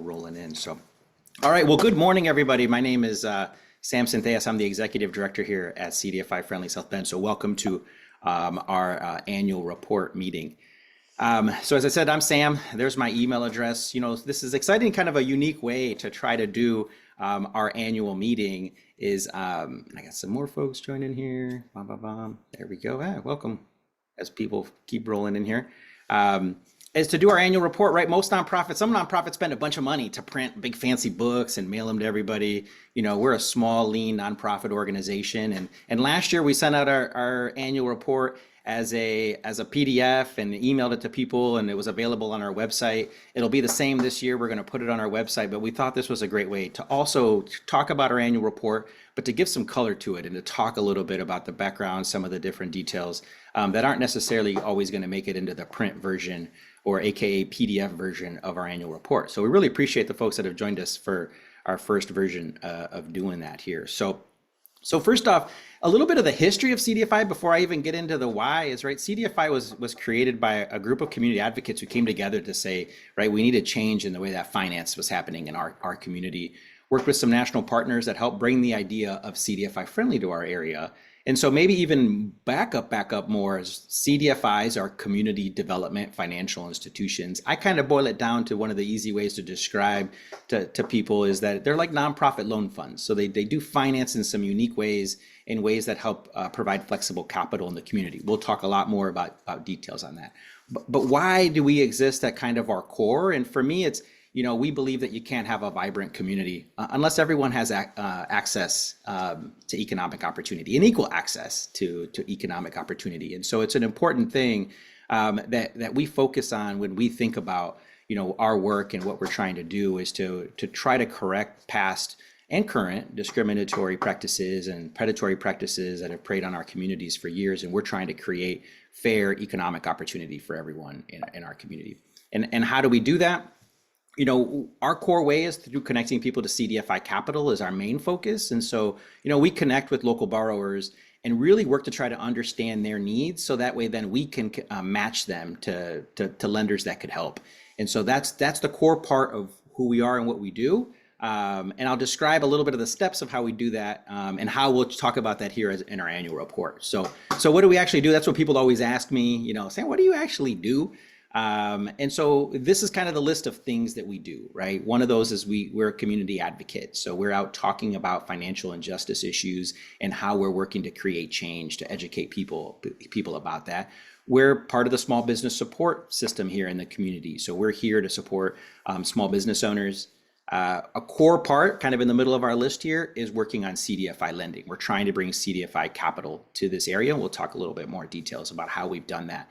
rolling in. So, all right. Well, good morning, everybody. My name is Sam Syntheas. I'm the executive director here at CDFI Friendly South Bend. So, welcome to our annual report meeting. So as I said, I'm Sam. There's my email address. This is exciting, kind of a unique way to try to do our annual meeting is, I got some more folks joining here. There we go. Welcome as people keep rolling in here. Is to do our annual report, right? Some nonprofits spend a bunch of money to print big fancy books and mail them to everybody. We're a small, lean nonprofit organization. And last year we sent out our annual report as a PDF and emailed it to people, and it was available on our website. It'll be the same this year. We're going to put it on our website, but we thought this was a great way to also talk about our annual report, but to give some color to it and to talk a little bit about the background, some of the different details that aren't necessarily always going to make it into the print version or AKA PDF version of our annual report. So we really appreciate the folks that have joined us for our first version of doing that here. So first off, a little bit of the history of CDFI before I even get into the why is, right, CDFI was created by a group of community advocates who came together to say, right, we need a change in the way that finance was happening in our community. Worked with some national partners that helped bring the idea of CDFI friendly to our area. And so maybe even back up more as CDFIs are community development financial institutions. I kind of boil it down to one of the easy ways to describe to people is that they're like nonprofit loan funds. So they do finance in some unique ways, in ways that help provide flexible capital in the community. We'll talk a lot more about details on that. But why do we exist at kind of our core? And for me, it's, we believe that you can't have a vibrant community unless everyone has access to economic opportunity and equal access to economic opportunity. And so it's an important thing that we focus on when we think about, our work and what we're trying to do is to try to correct past and current discriminatory practices and predatory practices that have preyed on our communities for years. And we're trying to create fair economic opportunity for everyone in our community. And how do we do that? Our core way is through connecting people to CDFI Capital is our main focus. And so, we connect with local borrowers and really work to try to understand their needs. So that way, then we can match them to lenders that could help. And so that's the core part of who we are and what we do. And I'll describe a little bit of the steps of how we do that and how we'll talk about that here in our annual report. So what do we actually do? That's what people always ask me, saying, what do you actually do? And so this is kind of the list of things that we do, right? One of those is we're a community advocate. So we're out talking about financial injustice issues and how we're working to create change, to educate people about that. We're part of the small business support system here in the community. So we're here to support small business owners. A core part, kind of in the middle of our list here, is working on CDFI lending. We're trying to bring CDFI capital to this area. We'll talk a little bit more details about how we've done that.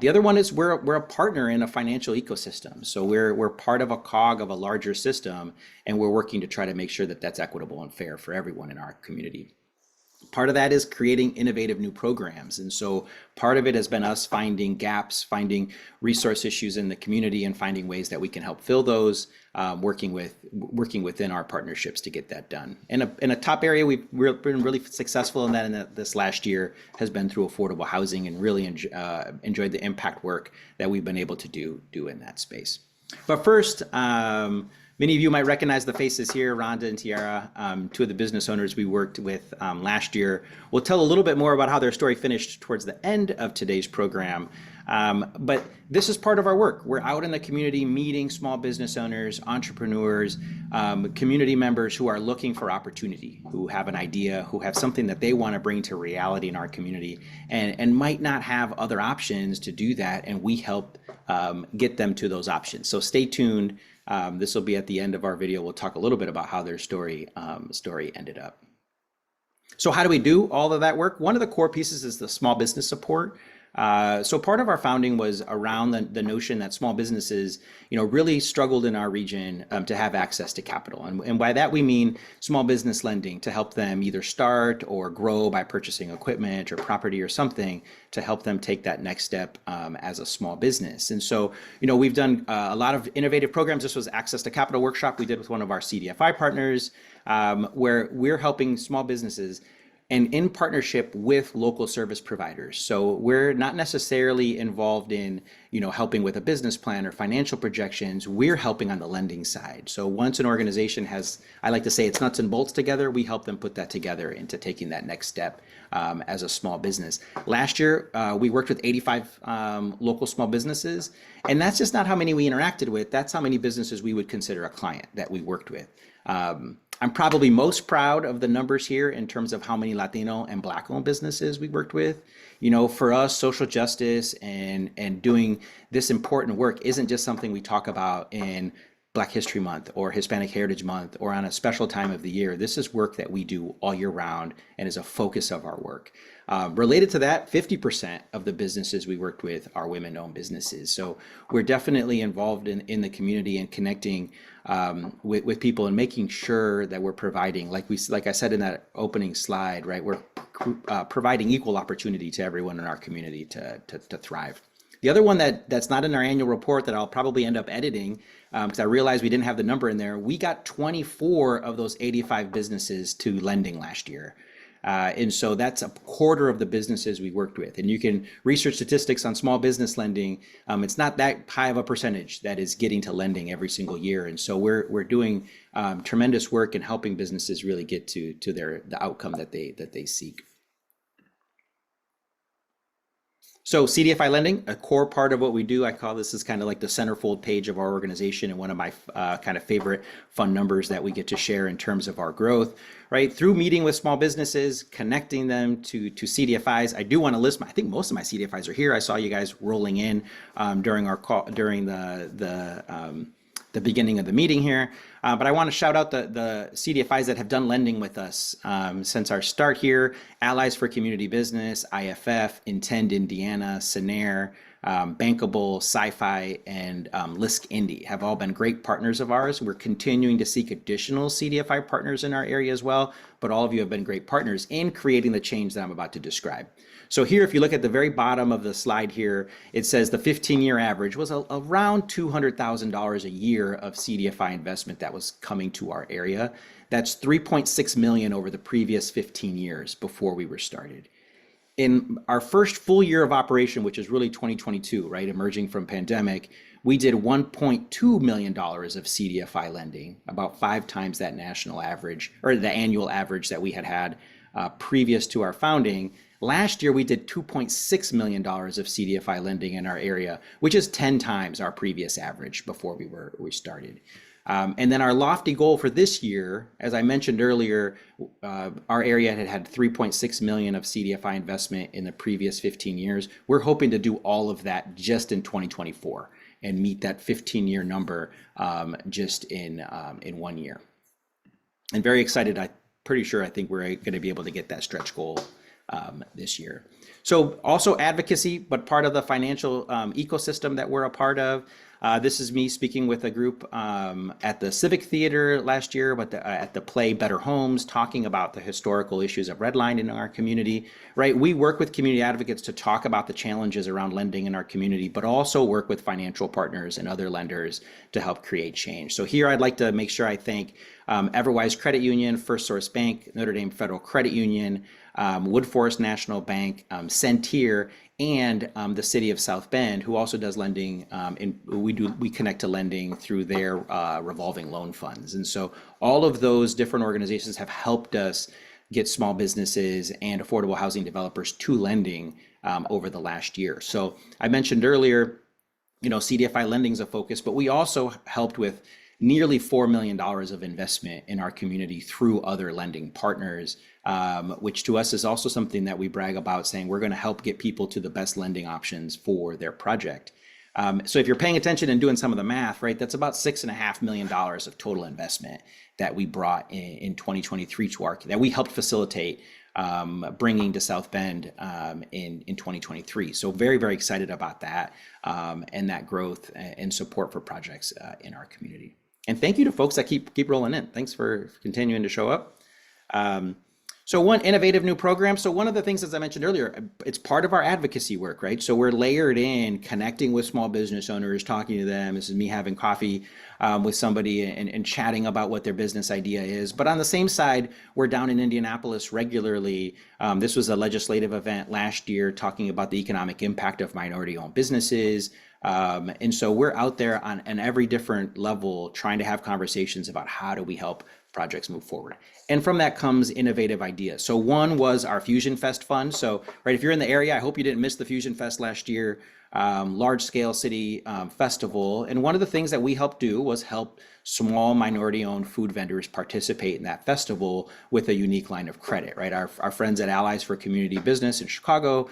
The other one is we're a partner in a financial ecosystem. So we're part of a cog of a larger system, and we're working to try to make sure that that's equitable and fair for everyone in our community. Part of that is creating innovative new programs. And so part of it has been us finding gaps, finding resource issues in the community and finding ways that we can help fill those, working within our partnerships to get that done. And a top area we've been really successful in that this last year has been through affordable housing, and really enjoyed the impact work that we've been able to do in that space. But first, many of you might recognize the faces here, Rhonda and Tiara, two of the business owners we worked with last year. We'll tell a little bit more about how their story finished towards the end of today's program. But this is part of our work. We're out in the community meeting small business owners, entrepreneurs, community members who are looking for opportunity, who have an idea, who have something that they want to bring to reality in our community and might not have other options to do that. And we help get them to those options. So stay tuned. This will be at the end of our video. We'll talk a little bit about how their story ended up. So how do we do all of that work? One of the core pieces is the small business support. So part of our founding was around the notion that small businesses, really struggled in our region to have access to capital. And by that, we mean small business lending to help them either start or grow by purchasing equipment or property or something to help them take that next step as a small business. And so, we've done a lot of innovative programs. This was Access to Capital workshop we did with one of our CDFI partners, where we're helping small businesses and in partnership with local service providers. So we're not necessarily involved in, helping with a business plan or financial projections. We're helping on the lending side. So once an organization has, I like to say it's nuts and bolts together, we help them put that together into taking that next step as a small business. Last year, we worked with 85 local small businesses, and that's just not how many we interacted with. That's how many businesses we would consider a client that we worked with. I'm probably most proud of the numbers here in terms of how many Latino and Black-owned businesses we worked with. For us, social justice and doing this important work isn't just something we talk about in Black History Month or Hispanic Heritage Month or on a special time of the year. This is work that we do all year round and is a focus of our work. Related to that, 50% of the businesses we worked with are women-owned businesses. So we're definitely involved in the community and connecting with people and making sure that we're providing, like I said in that opening slide, right? We're providing equal opportunity to everyone in our community to thrive. The other one that's not in our annual report that I'll probably end up editing, because I realized we didn't have the number in there, we got 24 of those 85 businesses to lending last year. And so that's a quarter of the businesses we worked with. And you can research statistics on small business lending. It's not that high of a percentage that is getting to lending every single year. And so we're doing tremendous work in helping businesses really get to the outcome that they seek. So CDFI lending, a core part of what we do. I call this is kind of like the centerfold page of our organization, and one of my kind of favorite fun numbers that we get to share in terms of our growth, right? Through meeting with small businesses, connecting them to CDFIs. I do want to list I think most of my CDFIs are here. I saw you guys rolling in during our call, during the beginning of the meeting here. But I want to shout out the CDFIs that have done lending with us since our start here: Allies for Community Business, IFF, Intend Indiana, Scenair, Bankable, Sci-Fi, and LISC Indy have all been great partners of ours. We're continuing to seek additional CDFI partners in our area as well, but all of you have been great partners in creating the change that I'm about to describe. So here, if you look at the very bottom of the slide here, it says the 15-year average was around $200,000 a year of CDFI investment that was coming to our area. That's $3.6 million over the previous 15 years before we were started. In our first full year of operation, which is really 2022, right, emerging from pandemic, we did $1.2 million of CDFI lending, about 5 times that national average, or the annual average that we had previous to our founding. Last year, we did $2.6 million of CDFI lending in our area, which is 10 times our previous average before we started. And then our lofty goal for this year, as I mentioned earlier, our area had 3.6 million of CDFI investment in the previous 15 years. We're hoping to do all of that just in 2024 and meet that 15-year number just in 1 year. And very excited. I'm pretty sure I think we're going to be able to get that stretch goal this year. So also advocacy, but part of the financial ecosystem that we're a part of. This is me speaking with a group at the Civic Theater last year, but at the play Better Homes, talking about the historical issues of redlining in our community, right? We work with community advocates to talk about the challenges around lending in our community, but also work with financial partners and other lenders to help create change. So here I'd like to make sure I thank Everwise Credit Union, First Source Bank, Notre Dame Federal Credit Union, Woodforest National Bank, Centir, and the city of South Bend, who also does lending. We connect to lending through their revolving loan funds. And so all of those different organizations have helped us get small businesses and affordable housing developers to lending over the last year. So I mentioned earlier, CDFI lending is a focus, but we also helped with nearly $4 million of investment in our community through other lending partners, which to us is also something that we brag about, saying we're going to help get people to the best lending options for their project. So if you're paying attention and doing some of the math, right, that's about $6.5 million of total investment that we brought in 2023 to our, that we helped facilitate bringing to South Bend in 2023. So very, very excited about that and that growth and support for projects in our community. And thank you to folks that keep rolling in. Thanks for continuing to show up. So one innovative new program. So one of the things, as I mentioned earlier, it's part of our advocacy work, right? So we're layered in, connecting with small business owners, talking to them. This is me having coffee with somebody and chatting about what their business idea is. But on the same side, we're down in Indianapolis regularly. This was a legislative event last year talking about the economic impact of minority-owned businesses. And so we're out there on every different level trying to have conversations about how do we help projects move forward. And from that comes innovative ideas. So one was our Fusion Fest fund. So, right, if you're in the area, I hope you didn't miss the Fusion Fest last year, large scale city festival. And one of the things that we helped do was help small minority owned food vendors participate in that festival with a unique line of credit, right? Our friends at Allies for Community Business in Chicago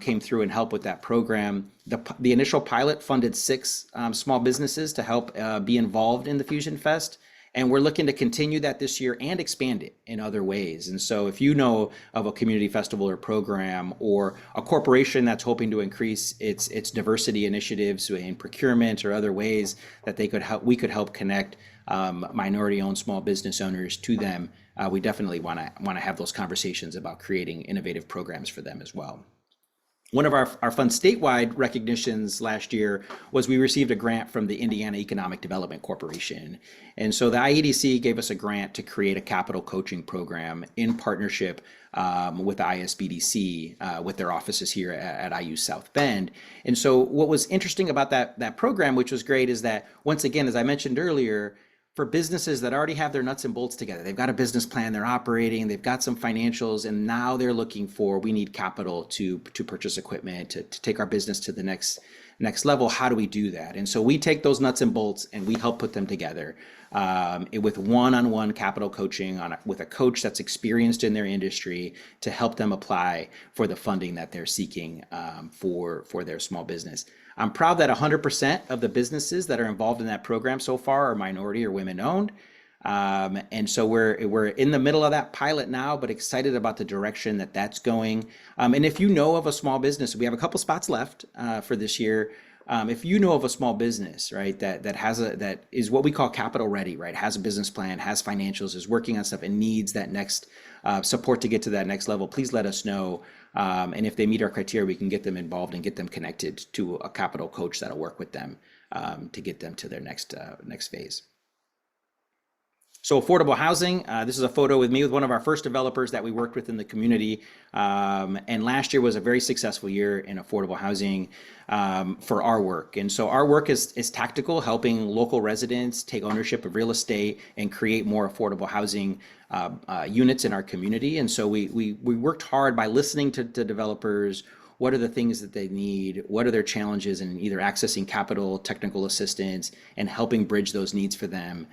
came through and helped with that program. The initial pilot funded 6 small businesses to help be involved in the Fusion Fest. And we're looking to continue that this year and expand it in other ways. And so if you know of a community festival or program or a corporation that's hoping to increase its diversity initiatives in procurement or other ways that we could help connect minority-owned small business owners to them, we definitely want to have those conversations about creating innovative programs for them as well. One of our fun statewide recognitions last year was we received a grant from the Indiana Economic Development Corporation. And so the IEDC gave us a grant to create a capital coaching program in partnership with the ISBDC, with their offices here at IU South Bend. And so what was interesting about that program, which was great, is that once again, as I mentioned earlier, for businesses that already have their nuts and bolts together, they've got a business plan, they're operating, they've got some financials, and now they're looking for, we need capital to purchase equipment, to take our business to the next level. How do we do that? And so we take those nuts and bolts and we help put them together with one-on-one capital coaching with a coach that's experienced in their industry to help them apply for the funding that they're seeking for their small business. I'm proud that 100% of the businesses that are involved in that program so far are minority or women owned. And so we're in the middle of that pilot now, but excited about the direction that that's going. And if you know of a small business, we have a couple spots left for this year. If you know of a small business, right, that is what we call capital ready, right, has a business plan, has financials, is working on stuff, and needs that next support to get to that next level, please let us know. And if they meet our criteria, we can get them involved and get them connected to a capital coach that'll work with them to get them to their next phase. So affordable housing, this is a photo with me with one of our first developers that we worked with in the community. And last year was a very successful year in affordable housing for our work. And so our work is tactical, helping local residents take ownership of real estate and create more affordable housing units in our community. And so we worked hard by listening to developers. What are the things that they need? What are their challenges in either accessing capital, technical assistance, and helping bridge those needs for them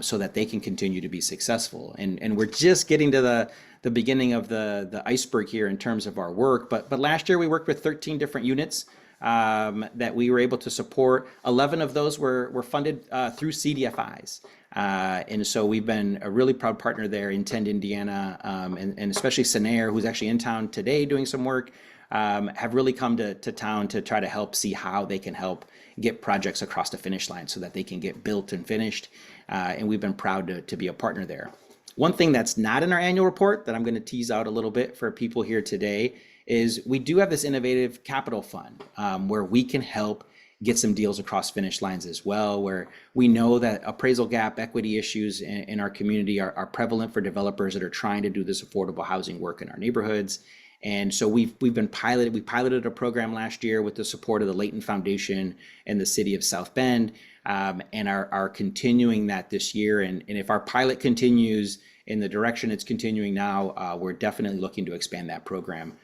so that they can continue to be successful? And we're just getting to the beginning of the iceberg here in terms of our work. But last year we worked with 13 different units that we were able to support. 11 of those were funded through CDFIs. And so we've been a really proud partner there in Tend, Indiana, and especially Sanair, who's actually in town today doing some work. Have really come to town to try to help see how they can help get projects across the finish line so that they can get built and finished. And we've been proud to be a partner there. One thing that's not in our annual report that I'm going to tease out a little bit for people here today is we do have this innovative capital fund where we can help get some deals across finish lines as well, where we know that appraisal gap equity issues in our community are prevalent for developers that are trying to do this affordable housing work in our neighborhoods. And so we piloted a program last year with the support of the Layton Foundation and the city of South Bend, and are continuing that this year. And if our pilot continues in the direction it's continuing now, we're definitely looking to expand that program,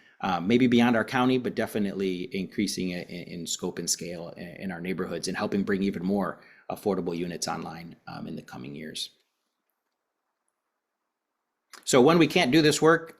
maybe beyond our county, but definitely increasing it in scope and scale in our neighborhoods and helping bring even more affordable units online in the coming years. So when we can't do this work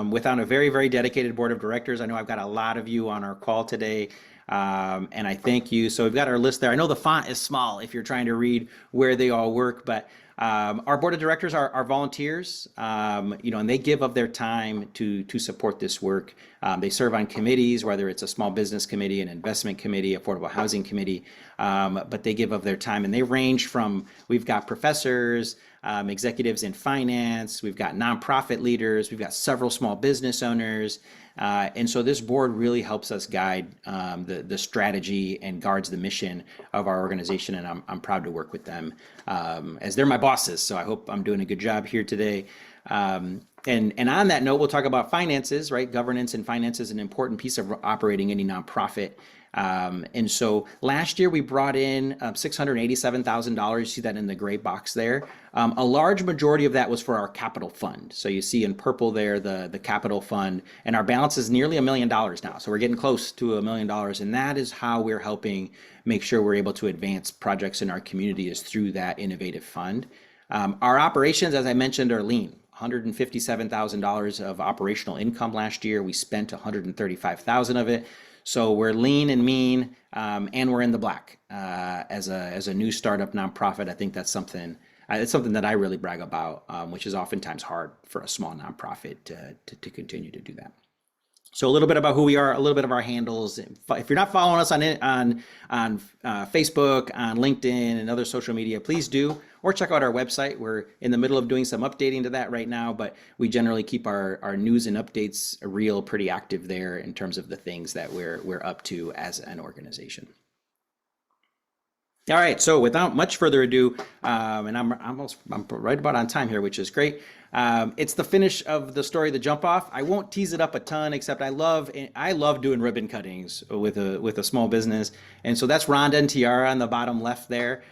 without a very, very dedicated board of directors, I know I've got a lot of you on our call today, and I thank you. So we've got our list there. I know the font is small if you're trying to read where they all work, but our board of directors are volunteers, and they give of their time to support this work. They serve on committees, whether it's a small business committee, an investment committee, affordable housing committee, but they give of their time, and they range from, we've got professors, executives in finance, we've got nonprofit leaders, we've got several small business owners. And so this board really helps us guide the strategy and guards the mission of our organization, and I'm proud to work with them as they're my bosses. So I hope I'm doing a good job here today. And on that note, we'll talk about finances, right? Governance and finance is an important piece of operating any nonprofit. And so last year we brought in $687,000. You see that in the gray box there. A large majority of that was for our capital fund. So you see in purple there the capital fund, and our balance is nearly $1 million now. So we're getting close to $1 million, and that is how we're helping make sure we're able to advance projects in our community, is through that innovative fund. Our operations, as I mentioned, are lean. $157,000 of operational income last year. We spent $135,000 of it. So we're lean and mean, and we're in the black. As a new startup nonprofit, I think that's something. It's something that I really brag about, which is oftentimes hard for a small nonprofit to continue to do that. So a little bit about who we are, a little bit of our handles. If you're not following us on Facebook, on LinkedIn, and other social media, please do, or check out our website. We're in the middle of doing some updating to that right now, but we generally keep our news and updates real, pretty active there in terms of the things that we're up to as an organization. All right, so without much further ado, and I'm right about on time here, which is great. It's the finish of the story, the jump off. I won't tease it up a ton, except I love doing ribbon cuttings with a small business, and so that's Rhonda and Tiara on the bottom left there,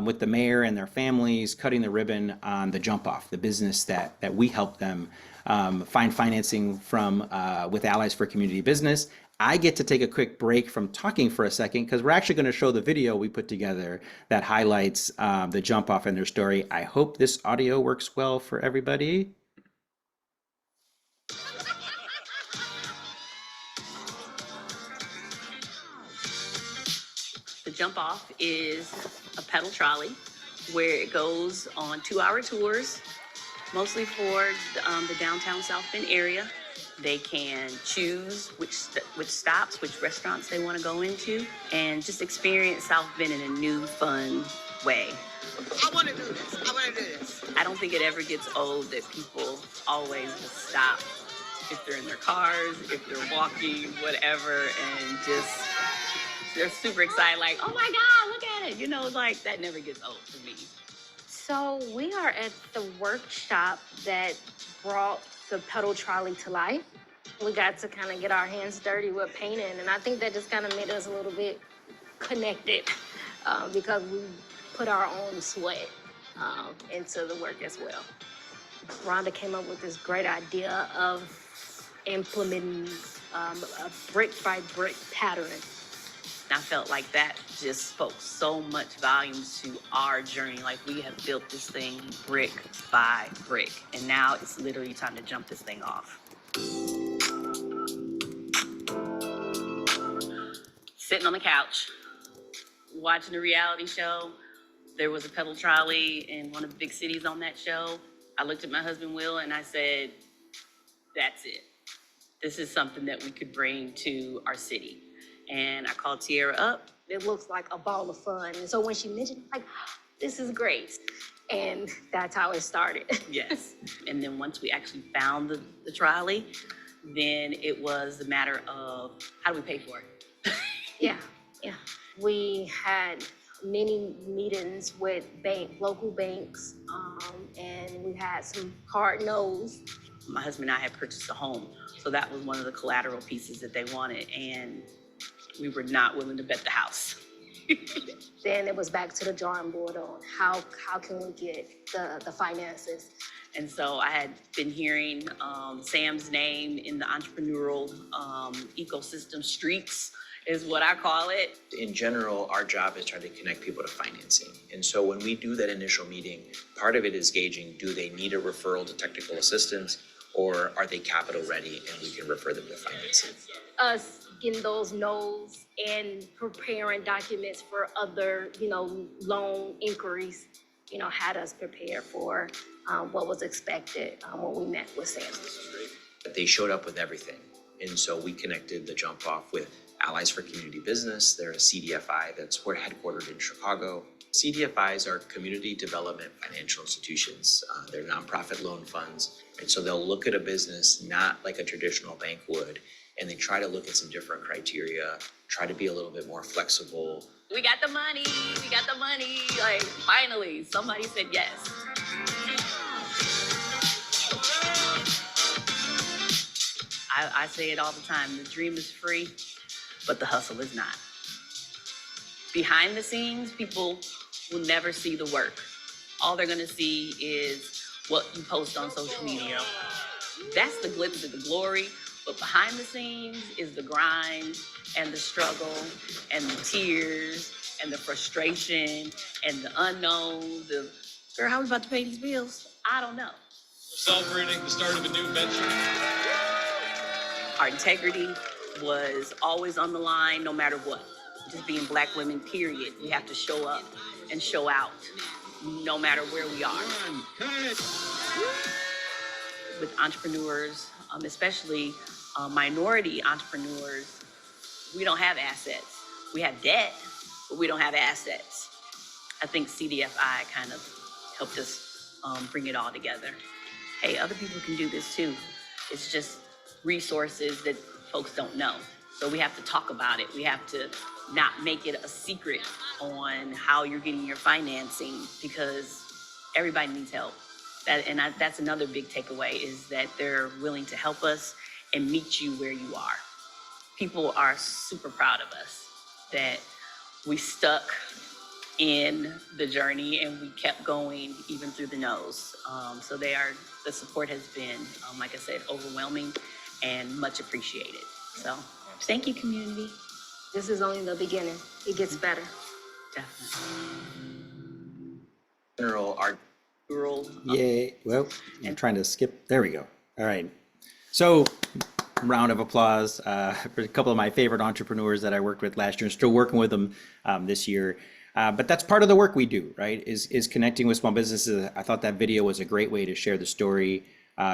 with the mayor and their families cutting the ribbon on the jump off, the business that we help them find financing from with Allies for Community Business. I get to take a quick break from talking for a second, because we're actually going to show the video we put together that highlights the jump off and their story. I hope this audio works well for everybody. The jump off is a pedal trolley where it goes on 2-hour tours, mostly for the downtown South Bend area. They can choose which stops, which restaurants they want to go into, and just experience South Bend in a new, fun way. I want to do this. I want to do this. I don't think it ever gets old that people always will stop if they're in their cars, if they're walking, whatever, and just, they're super excited, like, oh my God, look at it. You know, like, that never gets old for me. So we are at the workshop that brought the pedal trolley to life. We got to kind of get our hands dirty with painting, and I think that just kind of made us a little bit connected because we put our own sweat into the work as well. Rhonda came up with this great idea of implementing a brick-by-brick pattern. I felt like that just spoke so much volumes to our journey. Like, we have built this thing brick by brick, and now it's literally time to jump this thing off. Sitting on the couch, watching a reality show. There was a pedal trolley in one of the big cities on that show. I looked at my husband, Will, and I said, that's it. This is something that we could bring to our city. And I called Tiara up. It looks like a ball of fun. And so when she mentioned, like, this is great. And that's how it started. Yes. And then once we actually found the trolley, then it was a matter of, how do we pay for it? Yeah. We had many meetings with local banks, and we had some hard no's. My husband and I had purchased a home, so that was one of the collateral pieces that they wanted, and we were not willing to bet the house. Then it was back to the drawing board on how can we get the finances. And so I had been hearing Sam's name in the entrepreneurial ecosystem streets, is what I call it. In general, our job is trying to connect people to financing. And so when we do that initial meeting, part of it is gauging, do they need a referral to technical assistance, or are they capital ready and we can refer them to financing? Us getting those no's and preparing documents for other, loan inquiries, had us prepare for what was expected when we met with Sam. But they showed up with everything. And so we connected the jump off with Allies for Community Business. They're a CDFI that's we're headquartered in Chicago. CDFIs are community development financial institutions. They're nonprofit loan funds. And so they'll look at a business not like a traditional bank would, and they try to look at some different criteria, try to be a little bit more flexible. We got the money. We got the money. Like, finally, somebody said yes. I say it all the time. The dream is free, but the hustle is not. Behind the scenes, people will never see the work. All they're gonna see is what you post on social media. That's the glitz and the glory, but behind the scenes is the grind and the struggle and the tears and the frustration and the unknowns. Girl, how we about to pay these bills? I don't know. Celebrating the start of a new venture. Our integrity was always on the line, no matter what. Just being Black women, period. We have to show up and show out, no matter where we are. With entrepreneurs, especially minority entrepreneurs, we don't have assets. We have debt, but we don't have assets. I think CDFI kind of helped us bring it all together. Hey, other people can do this too. It's just resources that folks don't know. So we have to talk about it. We have to not make it a secret on how you're getting your financing, because everybody needs help. That's another big takeaway, is that they're willing to help us and meet you where you are. People are super proud of us that we stuck in the journey and we kept going even through the no's. So the support has been, like I said, overwhelming and much appreciated. So thank you, community. This is only the beginning. It gets better. Definitely. General, our Rural. Yay. Well, I'm trying to skip. There we go. All right. So, round of applause for a couple of my favorite entrepreneurs that I worked with last year and still working with them this year. But that's part of the work we do, right? Is connecting with small businesses. I thought that video was a great way to share the story.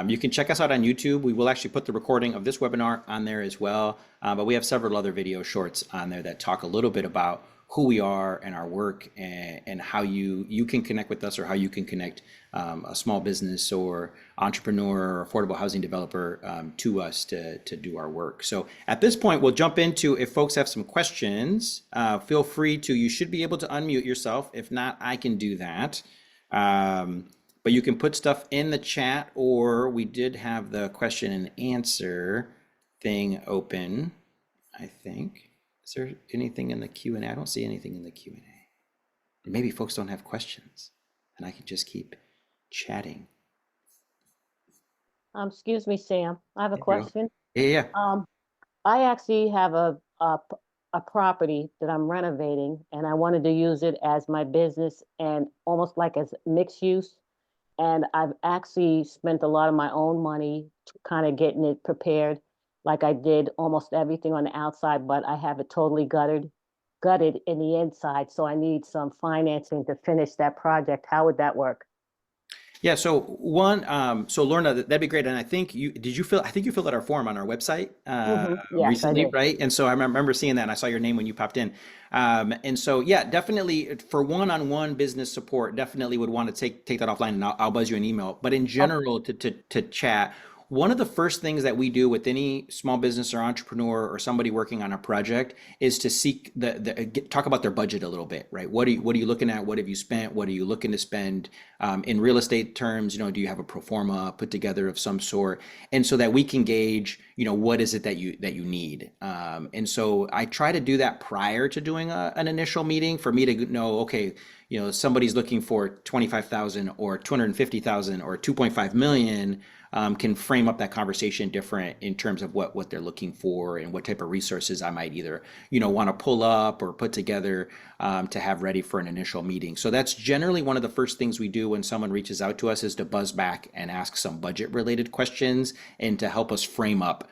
You can check us out on YouTube. We will actually put the recording of this webinar on there as well. But we have several other video shorts on there that talk a little bit about who we are and our work, and how you can connect with us, or how you can connect a small business or entrepreneur or affordable housing developer to us to do our work. So at this point, we'll jump into, if folks have some questions, feel free to. You should be able to unmute yourself. If not, I can do that. But you can put stuff in the chat, or we did have the question and answer thing open, I think. Is there anything in the Q&A? I don't see anything in the Q&A. Maybe folks don't have questions and I can just keep chatting. Excuse me, Sam. I have a There you go. question. Yeah. I actually have a property that I'm renovating, and I wanted to use it as my business and almost like as mixed use. And I've actually spent a lot of my own money kind of getting it prepared. Like I did almost everything on the outside, but I have it totally gutted in the inside. So I need some financing to finish that project. How would that work? Yeah, so so Lorna, that'd be great. And I think you filled out our form on our website Yes, I recently, did. right? And so I remember seeing that, and I saw your name when you popped in. And so, yeah, definitely for one-on-one business support, definitely would want to take that offline, and I'll buzz you an email. But in general, to chat, one of the first things that we do with any small business or entrepreneur or somebody working on a project is to seek talk about their budget a little bit, right? What are you looking at? What have you spent? What are you looking to spend? In real estate terms, do you have a pro forma put together of some sort? And so that we can gauge, what is it that you need? And so I try to do that prior to doing an initial meeting, for me to know, okay, somebody's looking for 25,000 or 250,000 or 2.5 million. Can frame up that conversation different in terms of what they're looking for and what type of resources I might either, want to pull up or put together to have ready for an initial meeting. So that's generally one of the first things we do when someone reaches out to us, is to buzz back and ask some budget related questions, and to help us frame up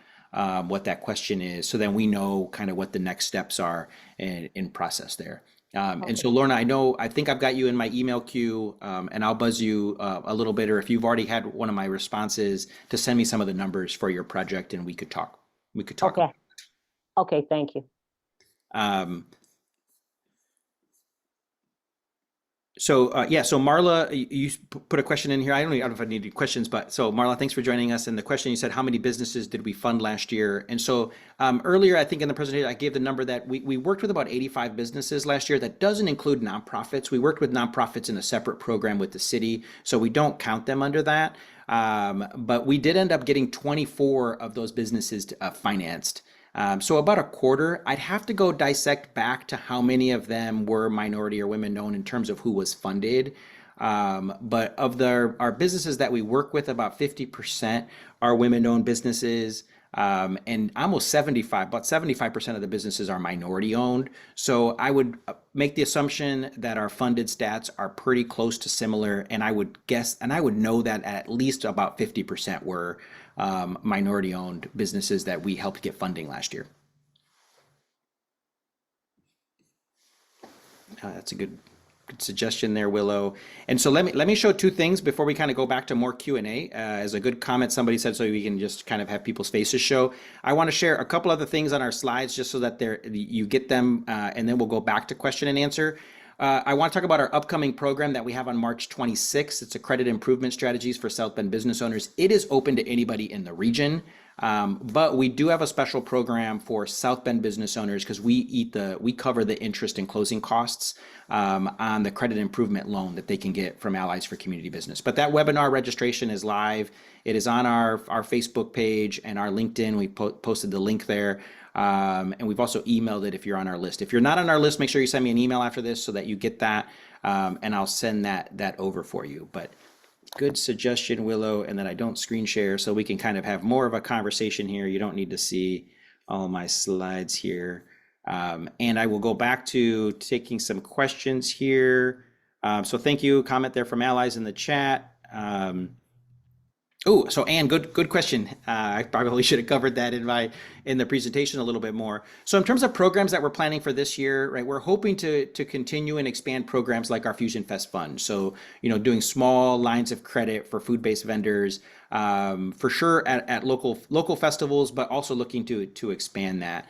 what that question is, so then we know kind of what the next steps are in process there. And so Lorna, I think I've got you in my email queue, and I'll buzz you a little bit, or if you've already had one of my responses, to send me some of the numbers for your project, and we could talk. Okay. Okay, thank you. Um, so Marla, you put a question in here. I don't know if I need any questions, but so Marla, thanks for joining us. And the question you said, how many businesses did we fund last year? And so earlier, I think in the presentation, I gave the number that we worked with about 85 businesses last year. That doesn't include nonprofits. We worked with nonprofits in a separate program with the city, so we don't count them under that. But we did end up getting 24 of those businesses financed. So about a quarter. I'd have to go dissect back to how many of them were minority or women owned in terms of who was funded. But of our businesses that we work with, about 50% are women owned businesses. And almost 75% of the businesses are minority owned. So I would make the assumption that our funded stats are pretty close to similar. And I would guess, and I would know that at least about 50% were minority owned businesses that we helped get funding last year. That's a good suggestion there, Willow. And so let me show two things before we kind of go back to more Q&A. As a good comment somebody said, so we can just kind of have people's faces show. I want to share a couple other things on our slides just so that you get them, and then we'll go back to question and answer. I want to talk about our upcoming program that we have on March 26th. It's a credit improvement strategies for South Bend business owners. It is open to anybody in the region, but we do have a special program for South Bend business owners because we cover the interest and closing costs on the credit improvement loan that they can get from Allies for Community Business. But that webinar registration is live. It is on our Facebook page and our LinkedIn. We posted the link there. And we've also emailed it if you're on our list. If you're not on our list, make sure you send me an email after this so that you get that, and I'll send that over for you. But good suggestion, Willow, and that I don't screen share so we can kind of have more of a conversation here. You don't need to see all my slides here. And I will go back to taking some questions here. So thank you. Comment there from Allies in the chat. Oh, so Anne, good question. I probably should have covered that in the presentation a little bit more. So in terms of programs that we're planning for this year, right, we're hoping to continue and expand programs like our Fusion Fest Fund. So, doing small lines of credit for food-based vendors, for sure at local festivals, but also looking to expand that.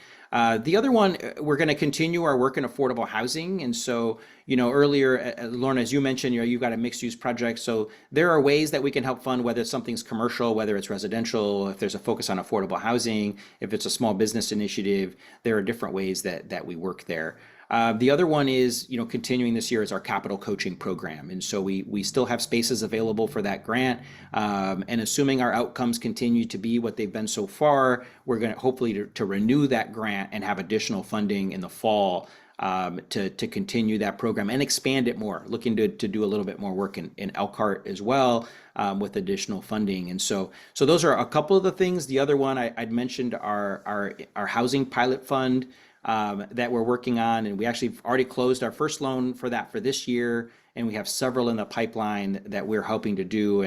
The other one, we're going to continue our work in affordable housing. And so, earlier, Lorna, as you mentioned, you've got a mixed use project. So there are ways that we can help fund, whether something's commercial, whether it's residential, if there's a focus on affordable housing, if it's a small business initiative, there are different ways that we work there. The other one is, continuing this year is our capital coaching program. And so we still have spaces available for that grant. And assuming our outcomes continue to be what they've been so far, we're going to hopefully to renew that grant and have additional funding in the fall to continue that program and expand it more, looking to do a little bit more work in Elkhart as well with additional funding. And so those are a couple of the things. The other one I'd mentioned our housing pilot fund that we're working on, and we actually already closed our first loan for that for this year, and we have several in the pipeline that we're hoping to do.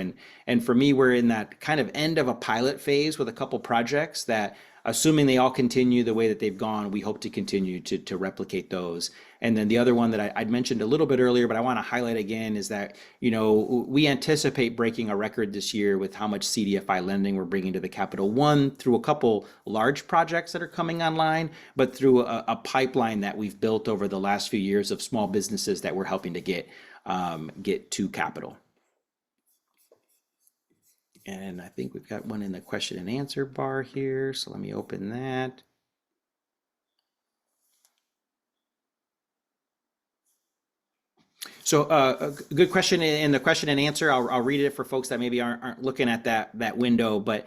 And for me, we're in that kind of end of a pilot phase with a couple projects that, assuming they all continue the way that they've gone, we hope to continue to replicate those. And then the other one that I'd mentioned a little bit earlier, but I want to highlight again, is that, we anticipate breaking a record this year with how much CDFI lending we're bringing to the Capital One through a couple large projects that are coming online, but through a pipeline that we've built over the last few years of small businesses that we're helping to get to capital. And I think we've got one in the question and answer bar here. So let me open that. So a good question in the question and answer. I'll read it for folks that maybe aren't looking at that window, but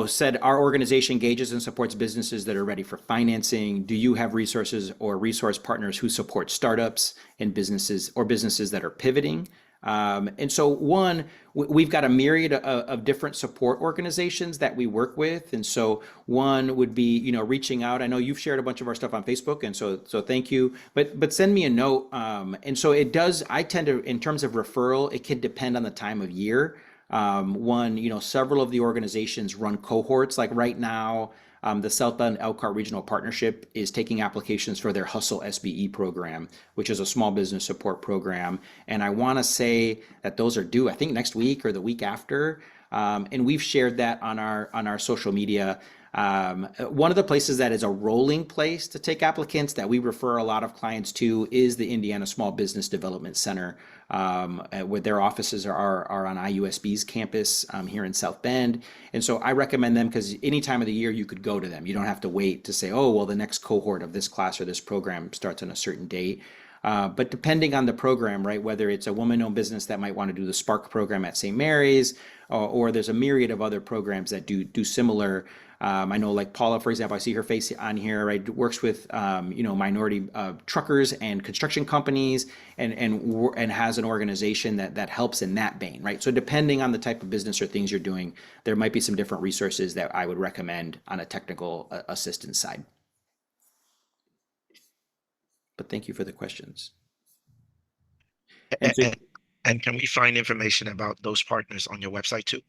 said our organization engages and supports businesses that are ready for financing. Do you have resources or resource partners who support startups and businesses that are pivoting? And so we've got a myriad of different support organizations that we work with. And so one would be, reaching out. I know you've shared a bunch of our stuff on Facebook, and so thank you, but send me a note. And so I tend to, in terms of referral, it can depend on the time of year. Several of the organizations run cohorts. Like right now, the South Bend Elkhart Regional Partnership is taking applications for their Hustle SBE program, which is a small business support program. And I want to say that those are due, I think, next week or the week after. And we've shared that on our social media. One of the places that is a rolling place to take applicants that we refer a lot of clients to is the Indiana Small Business Development Center, where their offices are on IUSB's campus here in South Bend. And so I recommend them because any time of the year you could go to them. You don't have to wait to say, oh, well, the next cohort of this class or this program starts on a certain date. But depending on the program, right, whether it's a woman-owned business that might want to do the Spark program at St. Mary's, or there's a myriad of other programs that do similar. I know, like Paula, for example, I see her face on here, right? Works with minority truckers and construction companies, and has an organization that helps in that vein, right? So depending on the type of business or things you're doing, there might be some different resources that I would recommend on a technical assistance side. But thank you for the questions. And so, And can we find information about those partners on your website too?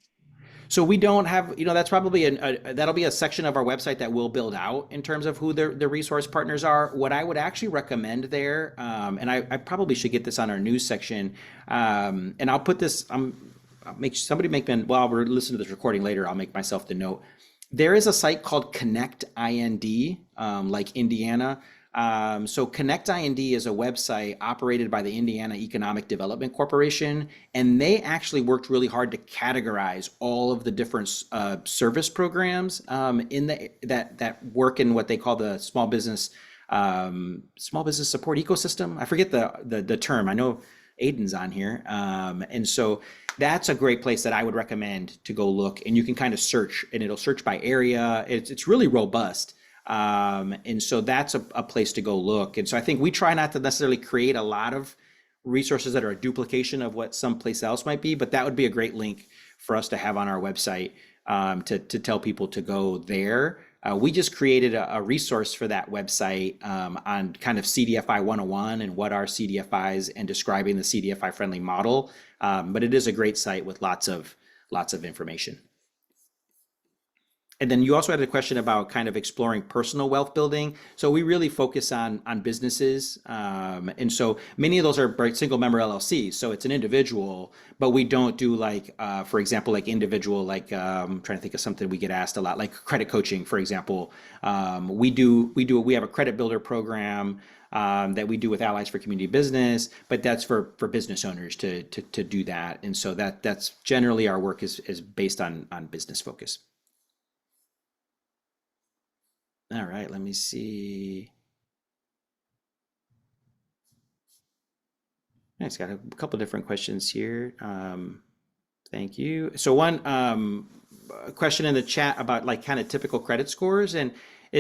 So we don't have, that's probably that'll be a section of our website that we'll build out in terms of who the resource partners are. What I would actually recommend there, and I probably should get this on our news section, and I'll put this, while we're listening to this recording later, I'll make myself the note. There is a site called Connect IND, like Indiana. So Connect IND is a website operated by the Indiana Economic Development Corporation, and they actually worked really hard to categorize all of the different service programs that work in what they call the small business support ecosystem. I forget the term. I know Aiden's on here, and so that's a great place that I would recommend to go look, and you can kind of search, and it'll search by area. It's really robust. And so that's a place to go look. And so I think we try not to necessarily create a lot of resources that are a duplication of what someplace else might be, but that would be a great link for us to have on our website, to tell people to go there. We just created a resource for that website on kind of CDFI 101 and what are CDFIs and describing the CDFI friendly model. But it is a great site with lots of information. And then you also had a question about kind of exploring personal wealth building. So we really focus on businesses. And so many of those are single member LLCs. So it's an individual, but we don't do like, for example, like individual, like I'm trying to think of something we get asked a lot, like credit coaching, for example. We have a credit builder program that we do with Allies for Community Business, but that's for business owners to do that. And so that's generally our work is based on business focus. All right, let me see. It's got a couple different questions here. Thank you. So one question in the chat about like kind of typical credit scores, and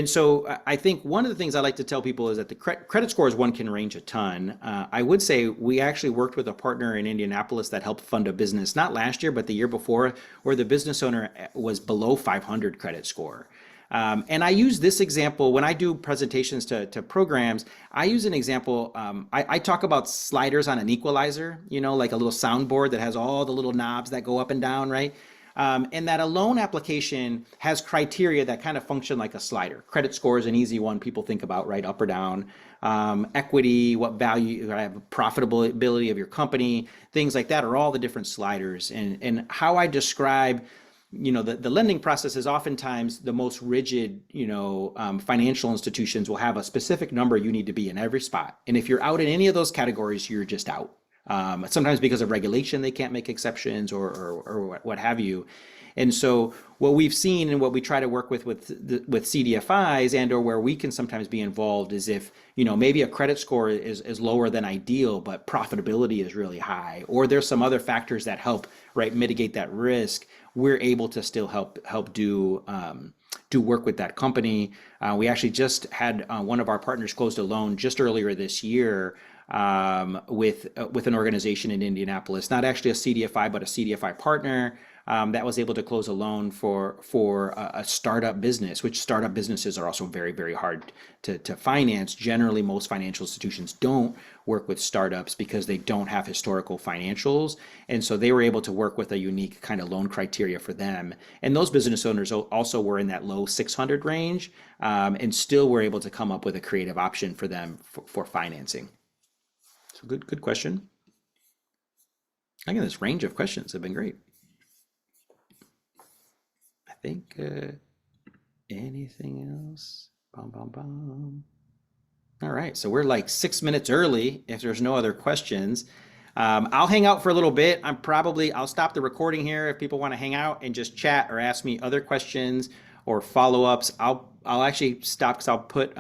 so I think one of the things I like to tell people is that the credit scores one can range a ton. I would say we actually worked with a partner in Indianapolis that helped fund a business, not last year, but the year before, where the business owner was below 500 credit score. And I use this example when I do presentations to programs. I use an example. I talk about sliders on an equalizer, like a little soundboard that has all the little knobs that go up and down, right? And that a loan application has criteria that kind of function like a slider. Credit score is an easy one people think about, right? Up or down. Equity, what value, profitability of your company, things like that are all the different sliders. And how I describe the lending process is oftentimes the most rigid, financial institutions will have a specific number you need to be in every spot. And if you're out in any of those categories, you're just out. Sometimes because of regulation, they can't make exceptions or what have you. And so what we've seen and what we try to work with CDFIs and or where we can sometimes be involved is if, maybe a credit score is lower than ideal, but profitability is really high, or there's some other factors that help, right, mitigate that risk. We're able to still help do work with that company. We actually just had one of our partners closed a loan just earlier this year with an organization in Indianapolis, not actually a CDFI, but a CDFI partner that was able to close a loan for a startup business, which startup businesses are also very, very hard to finance. Generally, most financial institutions don't work with startups because they don't have historical financials. And so they were able to work with a unique kind of loan criteria for them. And those business owners also were in that low 600 range and still were able to come up with a creative option for them for financing. So good question. Again, this range of questions have been great. I think Anything else? Bum, bum, bum. All right, so we're like 6 minutes early if there's no other questions. I'll hang out for a little bit. I'll stop the recording here if people want to hang out and just chat or ask me other questions or follow-ups. I'll actually stop because I'll put,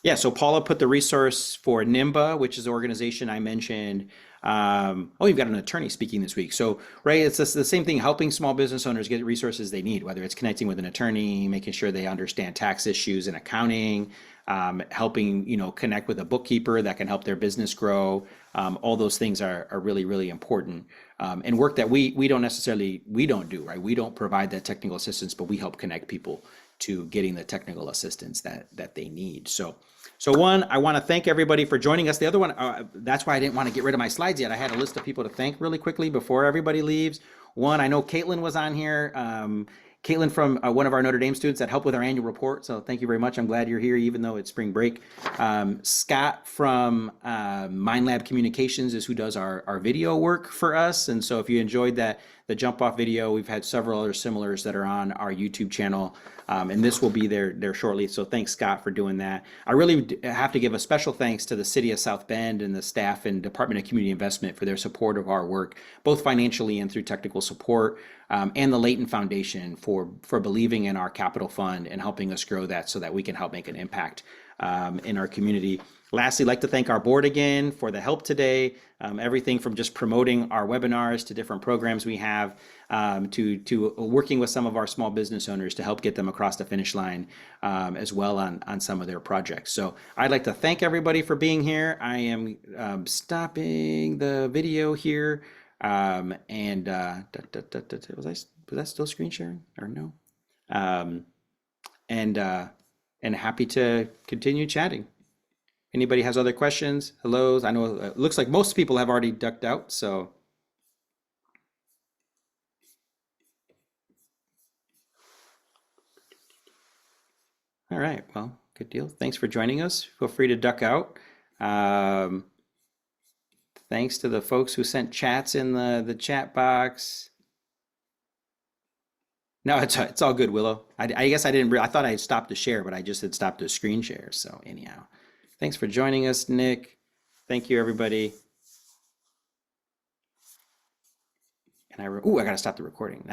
yeah, so Paula put the resource for NIMBA, which is the organization I mentioned. Oh, you've got an attorney speaking this week. So, right, it's the same thing, helping small business owners get resources they need, whether it's connecting with an attorney, making sure they understand tax issues and accounting, helping, connect with a bookkeeper that can help their business grow. All those things are really, really important. And work that we don't do, right? We don't provide that technical assistance, but we help connect people to getting the technical assistance that they need. So one, I want to thank everybody for joining us. The other one, that's why I didn't want to get rid of my slides yet. I had a list of people to thank really quickly before everybody leaves. One, I know Caitlin was on here. Caitlin from one of our Notre Dame students that helped with our annual report. So thank you very much. I'm glad you're here, even though it's spring break. Scott from MindLab Communications is who does our video work for us. And so if you enjoyed the jump off video, we've had several other similars that are on our YouTube channel. And this will be there shortly. So thanks, Scott, for doing that. I really have to give a special thanks to the City of South Bend and the staff and Department of Community Investment for their support of our work, both financially and through technical support, and the Leighton Foundation for believing in our capital fund and helping us grow that so that we can help make an impact in our community. Lastly, I'd like to thank our board again for the help today. Everything from just promoting our webinars to different programs we have, to working with some of our small business owners to help get them across the finish line, as well on some of their projects. So I'd like to thank everybody for being here. I am stopping the video here. Was that still screen sharing or no? And happy to continue chatting. Anybody has other questions? Hellos? I know it looks like most people have already ducked out, so. All right, well, good deal. Thanks for joining us. Feel free to duck out. Thanks to the folks who sent chats in the chat box. No, it's all good, Willow. I guess I thought I had stopped the share, but I just had stopped the screen share. So anyhow, thanks for joining us, Nick. Thank you, everybody. And I gotta stop the recording.